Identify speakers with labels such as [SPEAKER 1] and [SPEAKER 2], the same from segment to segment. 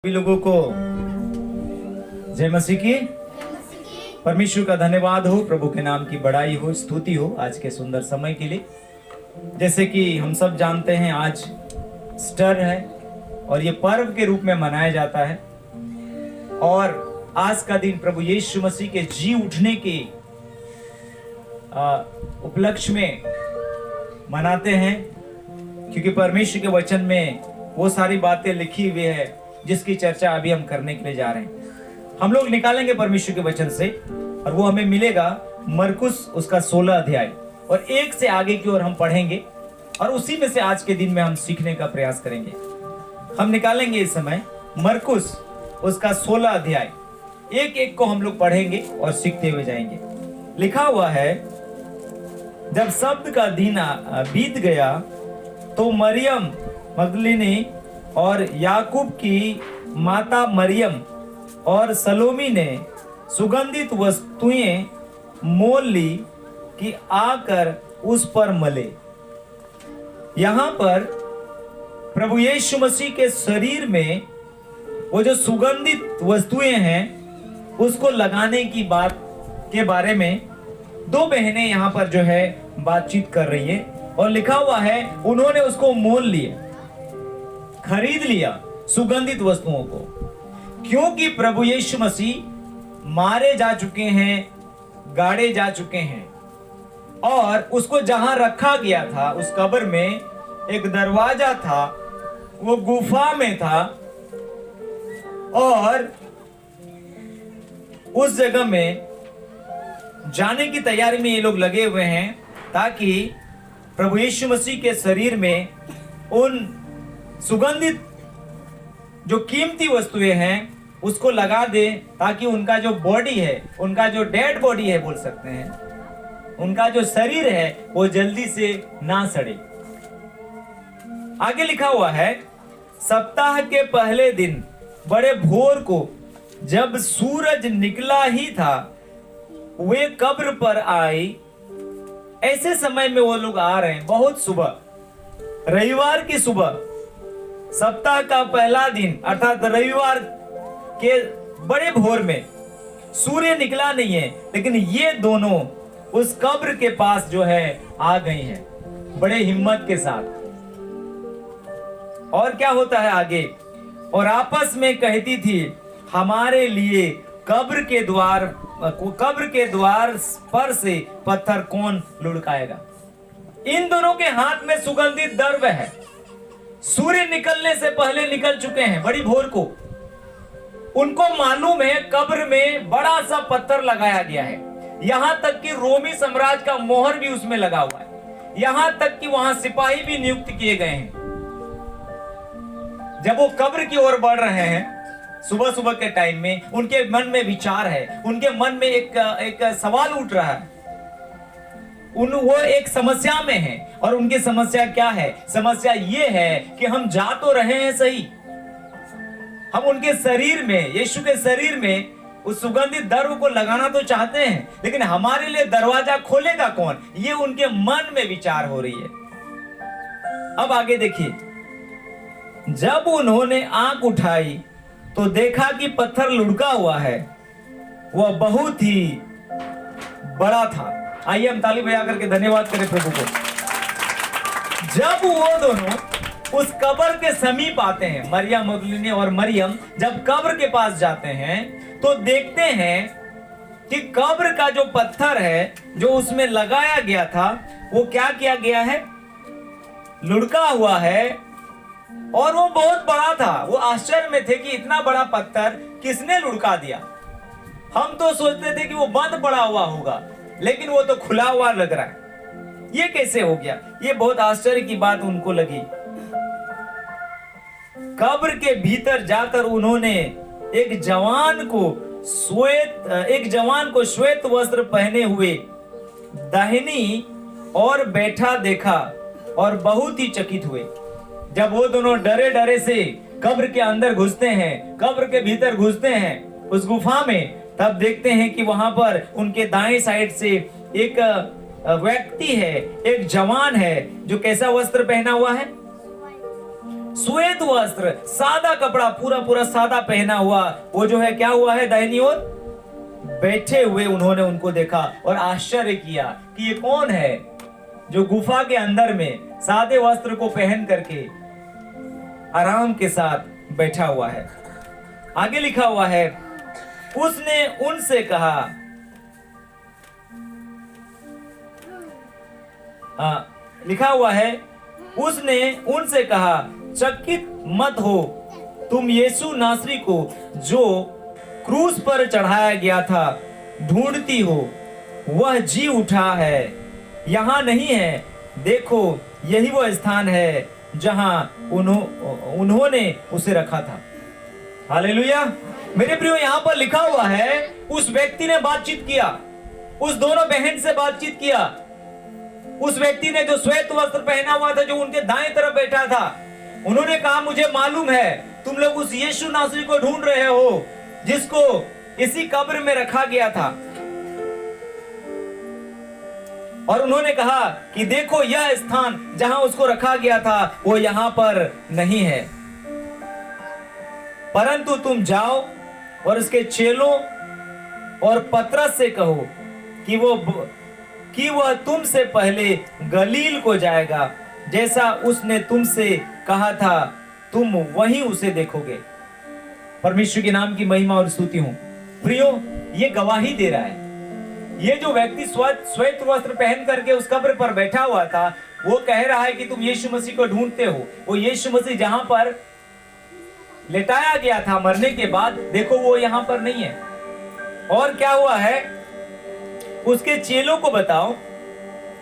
[SPEAKER 1] सभी लोगों को जय मसीह की। परमेश्वर का धन्यवाद हो, प्रभु के नाम की बड़ाई हो, स्तुति हो आज के सुंदर समय के लिए। जैसे कि हम सब जानते हैं आज ईस्टर है और ये पर्व के रूप में मनाया जाता है और आज का दिन प्रभु यीशु मसीह के जी उठने के उपलक्ष्य में मनाते हैं, क्योंकि परमेश्वर के वचन में वो सारी बातें लिखी हुई है जिसकी चर्चा अभी हम करने के लिए जा रहे हैं। हम लोग निकालेंगे परमेश्वर के वचन से और वो हमें मिलेगा मरकुस उसका 16 अध्याय और 1 से आगे की ओर हम पढ़ेंगे और उसी में से आज के दिन में हम सीखने का प्रयास करेंगे। हम निकालेंगे इस समय मरकुस उसका 16 अध्याय, एक एक को हम लोग पढ़ेंगे और सीखते हुए जाएंगे। लिखा हुआ है, जब शब्द का दिन बीत गया तो मरियम मगदलीनी और याकूब की माता मरियम और सलोमी ने सुगंधित वस्तुएं मोल ली कि आकर उस पर मले। यहाँ पर प्रभु यीशु मसीह के शरीर में वो जो सुगंधित वस्तुएं हैं उसको लगाने की बात के बारे में दो बहनें यहाँ पर जो है बातचीत कर रही है और लिखा हुआ है उन्होंने उसको मोल लिया, खरीद लिया सुगंधित वस्तुओं को, क्योंकि प्रभु यीशु मसीह मारे जा चुके हैं, गाड़े जा चुके हैं और उसको जहां रखा गया था उस कब्र में एक दरवाजा था, वो गुफा में था और उस जगह में जाने की तैयारी में ये लोग लगे हुए हैं ताकि प्रभु यीशु मसीह के शरीर में उन सुगंधित जो कीमती वस्तुएं हैं उसको लगा दे, ताकि उनका जो बॉडी है, उनका जो डेड बॉडी है बोल सकते हैं, उनका जो शरीर है वो जल्दी से ना सड़े। आगे लिखा हुआ है, सप्ताह के पहले दिन बड़े भोर को जब सूरज निकला ही था वे कब्र पर आई। ऐसे समय में वो लोग आ रहे हैं, बहुत सुबह, रविवार की सुबह, सप्ताह का पहला दिन अर्थात रविवार के बड़े भोर में, सूर्य निकला नहीं है लेकिन ये दोनों उस कब्र के पास जो है आ गई हैं बड़े हिम्मत के साथ। और क्या होता है आगे, और आपस में कहती थी हमारे लिए कब्र के द्वार पर से पत्थर कौन लुढ़काएगा। इन दोनों के हाथ में सुगंधित द्रव्य है, सूर्य निकलने से पहले निकल चुके हैं बड़ी भोर को। उनको मालूम है कब्र में बड़ा सा पत्थर लगाया गया है, यहां तक कि रोमी साम्राज्य का मोहर भी उसमें लगा हुआ है, यहां तक कि वहां सिपाही भी नियुक्त किए गए हैं। जब वो कब्र की ओर बढ़ रहे हैं सुबह सुबह के टाइम में, उनके मन में विचार है, उनके मन में एक सवाल उठ रहा है। वो एक समस्या में है और उनकी समस्या क्या है? समस्या ये है कि हम जा तो रहे हैं सही, हम उनके शरीर में, यीशु के शरीर में उस सुगंधित द्रव्य को लगाना तो चाहते हैं, लेकिन हमारे लिए दरवाजा खोलेगा कौन? ये उनके मन में विचार हो रही है। अब आगे देखिए, जब उन्होंने आंख उठाई तो देखा कि पत्थर लुढ़का हुआ है, वह बहुत ही बड़ा था। आइए हम ताली बजा करके धन्यवाद करें प्रभु को। जब वो दोनों उस कब्र के समीप आते हैं, मरियम मगदलीनी और मरियम जब कब्र के पास जाते हैं तो देखते हैं कि कब्र का जो पत्थर है जो उसमें लगाया गया था वो क्या किया गया है? लुढ़का हुआ है और वो बहुत बड़ा था। वो आश्चर्य में थे कि इतना बड़ा पत्थर किसने लुढ़का दिया। हम तो सोचते थे कि वो बंद पड़ा हुआ होगा, लेकिन वो तो खुला हुआ लग रहा है। ये कैसे हो गया? ये बहुत आश्चर्य की बात उनको लगी। कब्र के भीतर जाकर उन्होंने एक जवान को श्वेत वस्त्र पहने हुए दाहिनी और बैठा देखा और बहुत ही चकित हुए। जब वो दोनों डरे डरे से कब्र के अंदर घुसते हैं, कब्र के भीतर घुसते हैं उस गुफा में, तब देखते हैं कि वहां पर उनके दाएं साइड से एक व्यक्ति है, एक जवान है जो कैसा वस्त्र पहना हुआ है? श्वेत वस्त्र, सादा कपड़ा, पूरा पूरा सादा पहना हुआ, वो जो है क्या हुआ है, दाहिनी ओर बैठे हुए उन्होंने उनको देखा और आश्चर्य किया कि ये कौन है जो गुफा के अंदर में सादे वस्त्र को पहन करके आराम के साथ बैठा हुआ है। आगे लिखा हुआ है, उसने उनसे कहा, लिखा हुआ है, उसने उनसे कहा, चकित मत हो, तुम यीशु नासरी को जो क्रूस पर चढ़ाया गया था ढूंढती हो, वह जी उठा है, यहाँ नहीं है। देखो यही वो स्थान है जहां उन्होंने उसे रखा था। हालेलुया। मेरे प्रियो, यहाँ पर लिखा हुआ है उस व्यक्ति ने बातचीत किया, उस दोनों बहन से बातचीत किया। उस व्यक्ति ने जो श्वेत वस्त्र पहना हुआ था, जो उनके दाएं तरफ बैठा था, उन्होंने कहा, मुझे मालूम है तुम लोग उस यीशु नासरी को ढूंढ रहे हो जिसको इसी कब्र में रखा गया था। और उन्होंने कहा कि देखो यह स्थान जहां उसको रखा गया था वो यहां पर नहीं है, परंतु तुम जाओ और उसके चेलों और पतरस से कहो कि वह तुमसे पहले गलील को जाएगा, जैसा उसने तुमसे कहा था, तुम वहीं उसे देखोगे। परमेश्वर के नाम की महिमा और स्तुति हो। प्रियो, ये गवाही दे रहा है, ये जो व्यक्ति श्वेत वस्त्र पहन करके उस कब्र पर बैठा हुआ था, वो कह रहा है कि तुम यीशु मसीह को ढूंढते हो। वो यीशु मसीह जहां पर लेटाया गया था मरने के बाद, देखो वो यहां पर नहीं है। और क्या हुआ है, उसके चेलों को बताओ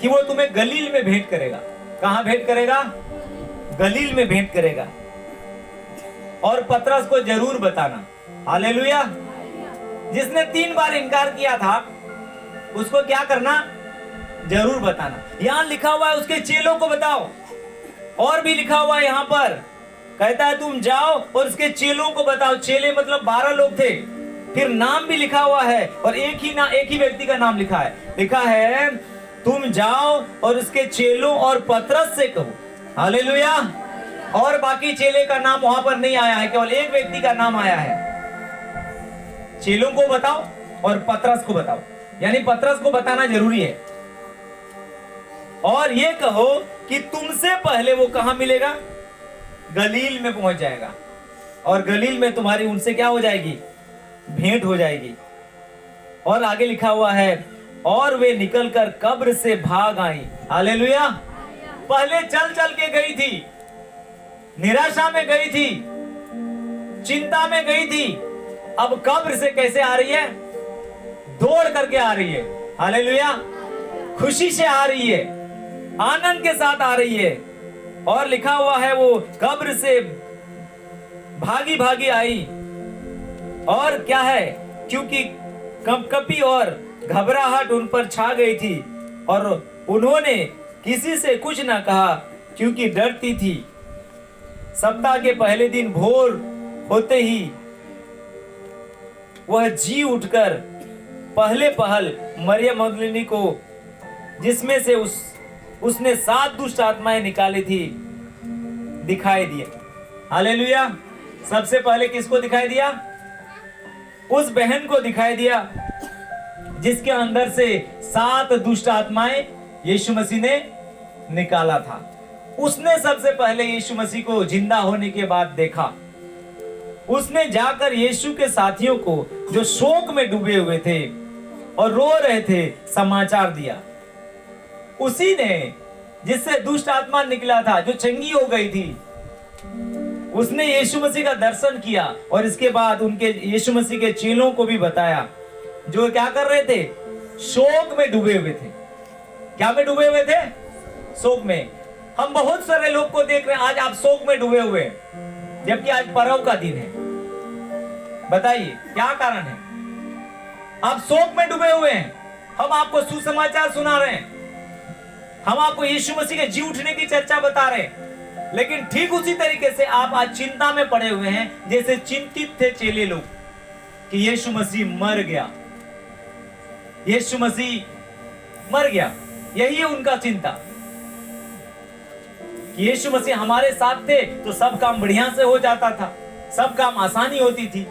[SPEAKER 1] कि वो तुम्हें गलील में भेंट करेगा। कहां भेंट करेगा? गलील में भेंट करेगा। और पतरस को जरूर बताना। हालेलुया। जिसने 3 बार इनकार किया था, उसको क्या करना? जरूर बताना। यहां लिखा हुआ है उसके चेलों को बताओ। और भी लिखा हुआ है यहां पर, कहता है तुम जाओ और उसके चेलों को बताओ। चेले मतलब 12 लोग थे। फिर नाम भी लिखा हुआ है और एक ही व्यक्ति का नाम लिखा है। लिखा है तुम जाओ और उसके चेलों और पतरस से कहो। हालेलुया। और बाकी चेले का नाम वहां पर नहीं आया है, केवल एक व्यक्ति का नाम आया है। चेलों को बताओ और पतरस को बताओ, यानी पतरस को बताना जरूरी है। और ये कहो कि तुमसे पहले वो कहां मिलेगा? गलील में पहुंच जाएगा। और गलील में तुम्हारी उनसे क्या हो जाएगी? भेंट हो जाएगी। और आगे लिखा हुआ है, और वे निकलकर कब्र से भाग आई। हालेलुया। पहले चल चल के गई थी, निराशा में गई थी, चिंता में गई थी। अब कब्र से कैसे आ रही है? दौड़ करके आ रही है। हालेलुया। खुशी से आ रही है, आनंद के साथ आ रही है। और लिखा हुआ है वो कब्र से भागी भागी आई। और क्या है, क्योंकि कंपकपी और घबराहट उन पर छा गई थी और उन्होंने किसी से कुछ ना कहा क्योंकि डरती थी। सप्ताह के पहले दिन भोर होते ही वह जी उठकर पहले पहल मरियम मगदलीनी को, जिसमें से उसने 7 दुष्ट आत्माएं निकाली थी, दिखाई दिया। हालेलुया। सबसे पहले किसको दिखाई दिया? उस बहन को दिखाई दिया जिसके अंदर से 7 दुष्ट आत्माएं यीशु मसीह ने निकाला था। उसने सबसे पहले यीशु मसीह को जिंदा होने के बाद देखा। उसने जाकर यीशु के साथियों को, जो शोक में डूबे हुए थे और रो रहे थे, समाचार दिया। उसी ने जिससे दुष्ट आत्मा निकला था, जो चंगी हो गई थी, उसने यीशु मसीह का दर्शन किया और इसके बाद उनके यीशु मसीह के चेलों को भी बताया, जो क्या कर रहे थे? शोक में डूबे हुए थे। क्या में डूबे हुए थे? शोक में। हम बहुत सारे लोग को देख रहे हैं, आज आप शोक में डूबे हुए हैं, जबकि आज पर्व का दिन है। बताइए क्या कारण है? आप शोक में डूबे हुए हैं। हम आपको सुसमाचार सुना रहे हैं, हम आपको यीशु मसीह के जी उठने की चर्चा बता रहे हैं, लेकिन ठीक उसी तरीके से आप आज चिंता में पड़े हुए हैं, जैसे चिंतित थे चेले लोग कि यीशु मसीह मर गया, यीशु मसीह मर गया। यही है उनका चिंता। कि यीशु मसीह हमारे साथ थे तो सब काम बढ़िया से हो जाता था, सब काम आसानी होती थी।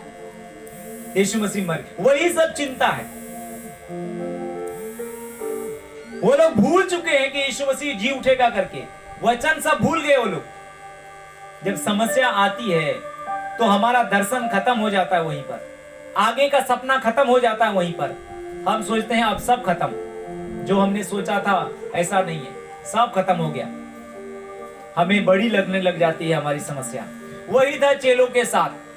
[SPEAKER 1] यीशु मसीह मर गए, वही सब चिंता है। वो लोग भूल चुके हैं कि यीशु मसीह जी उठेगा करके, वचन सब भूल गए वो लोग। जब समस्या आती है तो हमारा दर्शन खत्म हो जाता है वहीं पर, आगे का सपना खत्म हो जाता है वहीं पर। हम सोचते हैं अब सब खत्म, जो हमने सोचा था ऐसा नहीं है, सब खत्म हो गया। हमें बड़ी लगने लग जाती है हमारी समस्या। वही था चेलों के साथ।